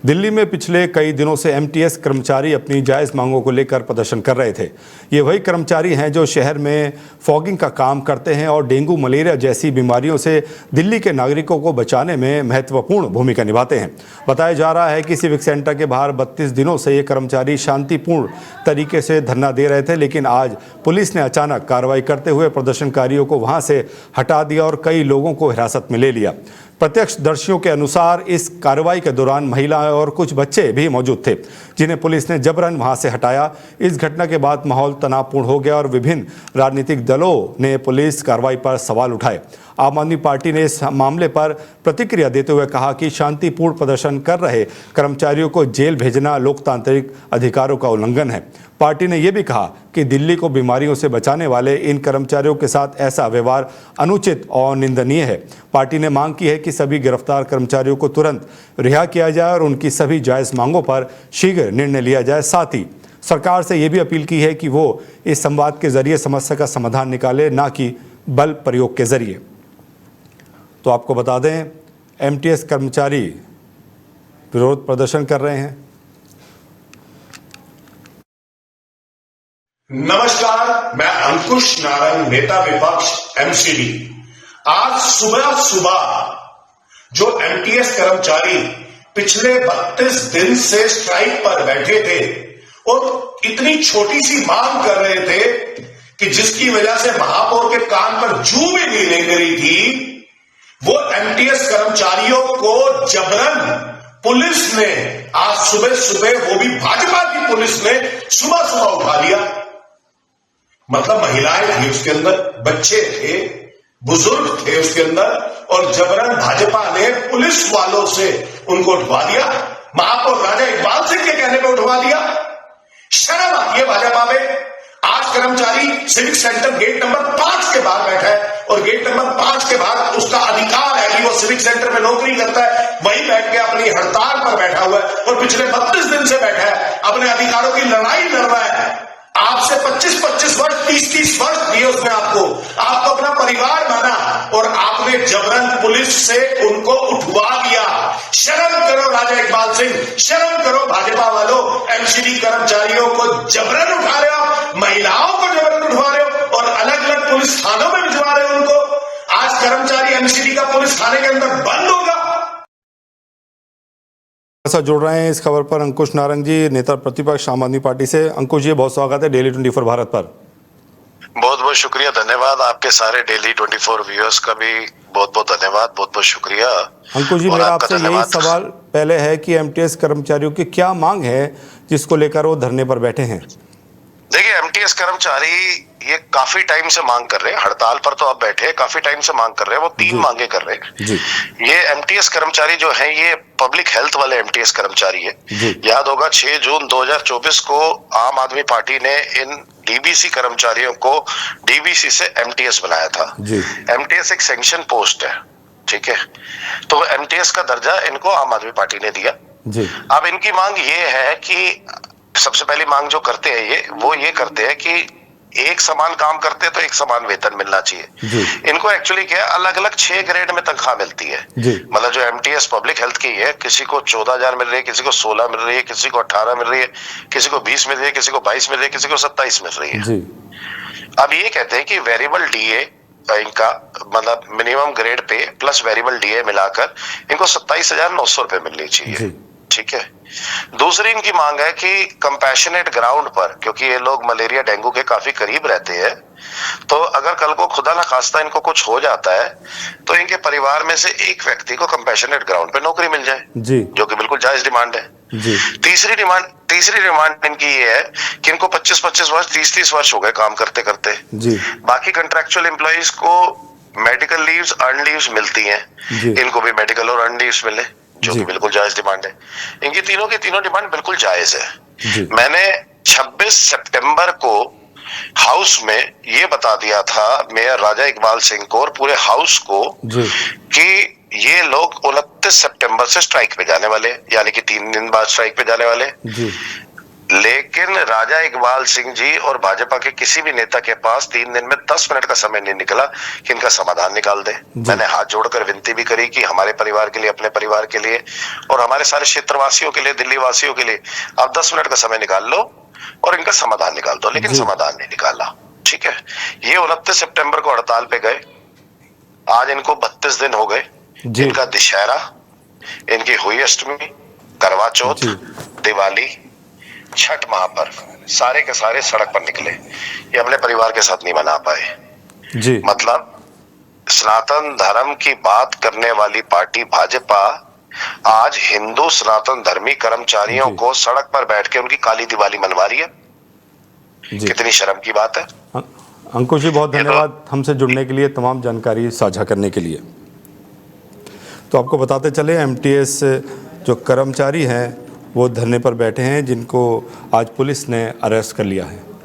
दिल्ली में पिछले कई दिनों से एमटीएस कर्मचारी अपनी जायज़ मांगों को लेकर प्रदर्शन कर रहे थे। ये वही कर्मचारी हैं जो शहर में फॉगिंग का काम करते हैं और डेंगू मलेरिया जैसी बीमारियों से दिल्ली के नागरिकों को बचाने में महत्वपूर्ण भूमिका निभाते हैं। बताया जा रहा है कि सिविक सेंटर के बाहर 32 दिनों से ये कर्मचारी शांतिपूर्ण तरीके से धरना दे रहे थे, लेकिन आज पुलिस ने अचानक कार्रवाई करते हुए प्रदर्शनकारियों को वहां से हटा दिया और कई लोगों को हिरासत में ले लिया। प्रत्यक्षदर्शियों के अनुसार इस कार्रवाई के दौरान महिलाएं और कुछ बच्चे भी मौजूद थे, जिन्हें पुलिस ने जबरन वहां से हटाया। इस घटना के बाद माहौल तनावपूर्ण हो गया और विभिन्न राजनीतिक दलों ने पुलिस कार्रवाई पर सवाल उठाए। आम आदमी पार्टी ने इस मामले पर प्रतिक्रिया देते हुए कहा कि शांतिपूर्ण प्रदर्शन कर रहे कर्मचारियों को जेल भेजना लोकतांत्रिक अधिकारों का उल्लंघन है। पार्टी ने यह भी कहा कि दिल्ली को बीमारियों से बचाने वाले इन कर्मचारियों के साथ ऐसा व्यवहार अनुचित और निंदनीय है। पार्टी ने मांग की है कि सभी गिरफ्तार कर्मचारियों को तुरंत रिहा किया जाए और उनकी सभी जायज़ मांगों पर शीघ्र निर्णय लिया जाए। साथ ही सरकार से यह भी अपील की है कि वो इस संवाद के जरिए समस्या का समाधान निकाले, ना कि बल प्रयोग के जरिए। तो आपको बता दें, एमटीएस कर्मचारी विरोध प्रदर्शन कर रहे हैं। नमस्कार, मैं अंकुश नारंग, नेता विपक्ष एमसीडी। आज सुबह सुबह जो एमटीएस कर्मचारी पिछले 32 दिन से स्ट्राइक पर बैठे थे और इतनी छोटी सी मांग कर रहे थे कि जिसकी वजह से महापौर के कान पर जू भी नहीं गिरी थी, वो एमटीएस कर्मचारियों को जबरन पुलिस ने आज सुबह सुबह, वो भी भाजपा की पुलिस ने सुबह सुबह उठा लिया। मतलब महिलाएं थी उसके अंदर, बच्चे थे, बुजुर्ग थे उसके अंदर, और जबरन भाजपा ने पुलिस वालों से उनको उठवा दिया। महापौर राजा इकबाल सिंह के कहने पे उठवा दिया। शर्म आती है भाजपा में। आज कर्मचारी सिविक सेंटर गेट नंबर 5 के बाहर बैठा है और गेट नंबर 5 के बाहर उसका अधिकार है कि वो सिविक सेंटर में नौकरी करता है, वहीं बैठ के अपनी हड़ताल पर बैठा हुआ है और पिछले 32 दिन से बैठा है, अपने अधिकारों की लड़ाई लड़ रहा है। आपसे 25-25 वर्ष, 30-30 वर्ष दिए उसने आपको अपना परिवार माना और आपने जबरन पुलिस से उनको उठवा दिया। शर्म करो राजा इकबाल सिंह, शर्म करो भाजपा वालों। एमसीडी कर्मचारियों को जबरन उठा रहे हो, महिलाओं को जबरन उठवा रहे हो और अलग अलग पुलिस थानों में भिजवा रहे हो उनको। आज कर्मचारी एमसीडी का पुलिस थाने के अंदर बंद होगा। ऐसा जुड़ रहे हैं इस खबर पर अंकुश नारंग जी, नेता प्रतिपक्ष आम आदमी पार्टी से। अंकुश जी, बहुत स्वागत है डेली 24 भारत पर। बहुत बहुत शुक्रिया, धन्यवाद। आपके सारे डेली 24 व्यूअर्स का भी बहुत बहुत धन्यवाद, बहुत बहुत शुक्रिया। अंकुश जी, मेरा आपसे यही सवाल पहले है कि एमटीएस कर्मचारियों की क्या मांग है जिसको लेकर वो धरने पर बैठे हैं? देखिए, एमटीएस कर्मचारी ये काफी टाइम से मांग कर रहे हैं, हड़ताल पर तो अब बैठे हैं, काफी टाइम से मांग कर रहे हैं। वो 3 मांगे कर रहे हैं। ये एमटीएस कर्मचारी जो हैं, ये पब्लिक हेल्थ वाले एमटीएस कर्मचारी है। याद होगा 6 जून 2024 को आम आदमी पार्टी ने इन डीबीसी कर्मचारियों को डीबीसी से एमटीएस बनाया था। एमटीएस एक सैंक्शन पोस्ट है, ठीक है। तो एमटीएस का दर्जा इनको आम आदमी पार्टी ने दिया। अब इनकी मांग ये है कि सबसे पहली मांग जो करते हैं वो ये करते हैं कि एक समान काम करते हैं तो एक समान वेतन मिलना चाहिए। इनको एक्चुअली क्या है, अलग अलग 6 ग्रेड में तनख्वाह मिलती है। मतलब जो एमटीएस पब्लिक हेल्थ की है, किसी को 14,000 मिल रही है, किसी को 16 मिल रही है, किसी को 18 मिल रही है, किसी को 20 मिल रही है, किसी को 22 मिल रही है, किसी को 27 मिल रही है। अब ये कहते हैं कि वेरिएबल डीए इनका मतलब minimum grade pay plus variable DA मिलाकर इनको 27,900 रुपए मिलनी चाहिए, ठीक है। दूसरी इनकी मांग है कि कंपैशनेट ग्राउंड पर, क्योंकि ये लोग मलेरिया डेंगू के काफी करीब रहते हैं, तो अगर कल को खुदा ना खास्ता इनको कुछ हो जाता है तो इनके परिवार में से एक व्यक्ति को कंपैशनेट ग्राउंड पे नौकरी मिल जाए, जो कि बिल्कुल जायज डिमांड है। तीसरी डिमांड इनकी ये है कि इनको 25-25 वर्ष, 30-30 वर्ष हो गए काम करते करते। बाकी कंट्रैक्चुअल एम्प्लॉइज को मेडिकल लीव्स, अर्न लीव्स मिलती हैं, इनको भी मेडिकल और अर्न लीव्स मिले, जो कि बिल्कुल जायज डिमांड है। इनकी तीनों की तीनों डिमांड बिल्कुल जायज है। मैंने 26 सितंबर को हाउस में ये बता दिया था मेयर राजा इकबाल सिंह को और पूरे हाउस को कि ये लोग 29 सितंबर से स्ट्राइक पे जाने वाले, यानी कि 3 दिन बाद स्ट्राइक पे जाने वाले। लेकिन राजा इकबाल सिंह जी और भाजपा के किसी भी नेता के पास 3 दिन में 10 मिनट का समय नहीं निकला कि इनका समाधान निकाल दे। मैंने हाथ जोड़कर विनती भी करी कि हमारे परिवार के लिए, अपने परिवार के लिए और हमारे सारे क्षेत्रवासियों के लिए, दिल्ली वासियों के लिए आप 10 मिनट का समय निकाल लो और इनका समाधान निकाल दो, लेकिन समाधान नहीं निकाला। ठीक है, ये 29 सितंबर को हड़ताल पे गए, आज इनको 32 दिन हो गए। इनका दशहरा, इनकी हुई अष्टमी, करवा चौथ, दिवाली, छठ महापर्व, सारे के सारे सड़क पर निकले, ये अपने परिवार के साथ नहीं मना पाए। जी, मतलब सनातन धर्म की बात करने वाली पार्टी भाजपा आज हिंदू सनातन धर्मी कर्मचारियों को सड़क पर बैठ के उनकी काली दिवाली मनवा रही है। कितनी शर्म की बात है। अंकुश जी बहुत धन्यवाद हमसे जुड़ने के लिए, तमाम जानकारी साझा करने के लिए। तो आपको बताते चले एमटीएस जो कर्मचारी हैं वो धरने पर बैठे हैं, जिनको आज पुलिस ने अरेस्ट कर लिया है।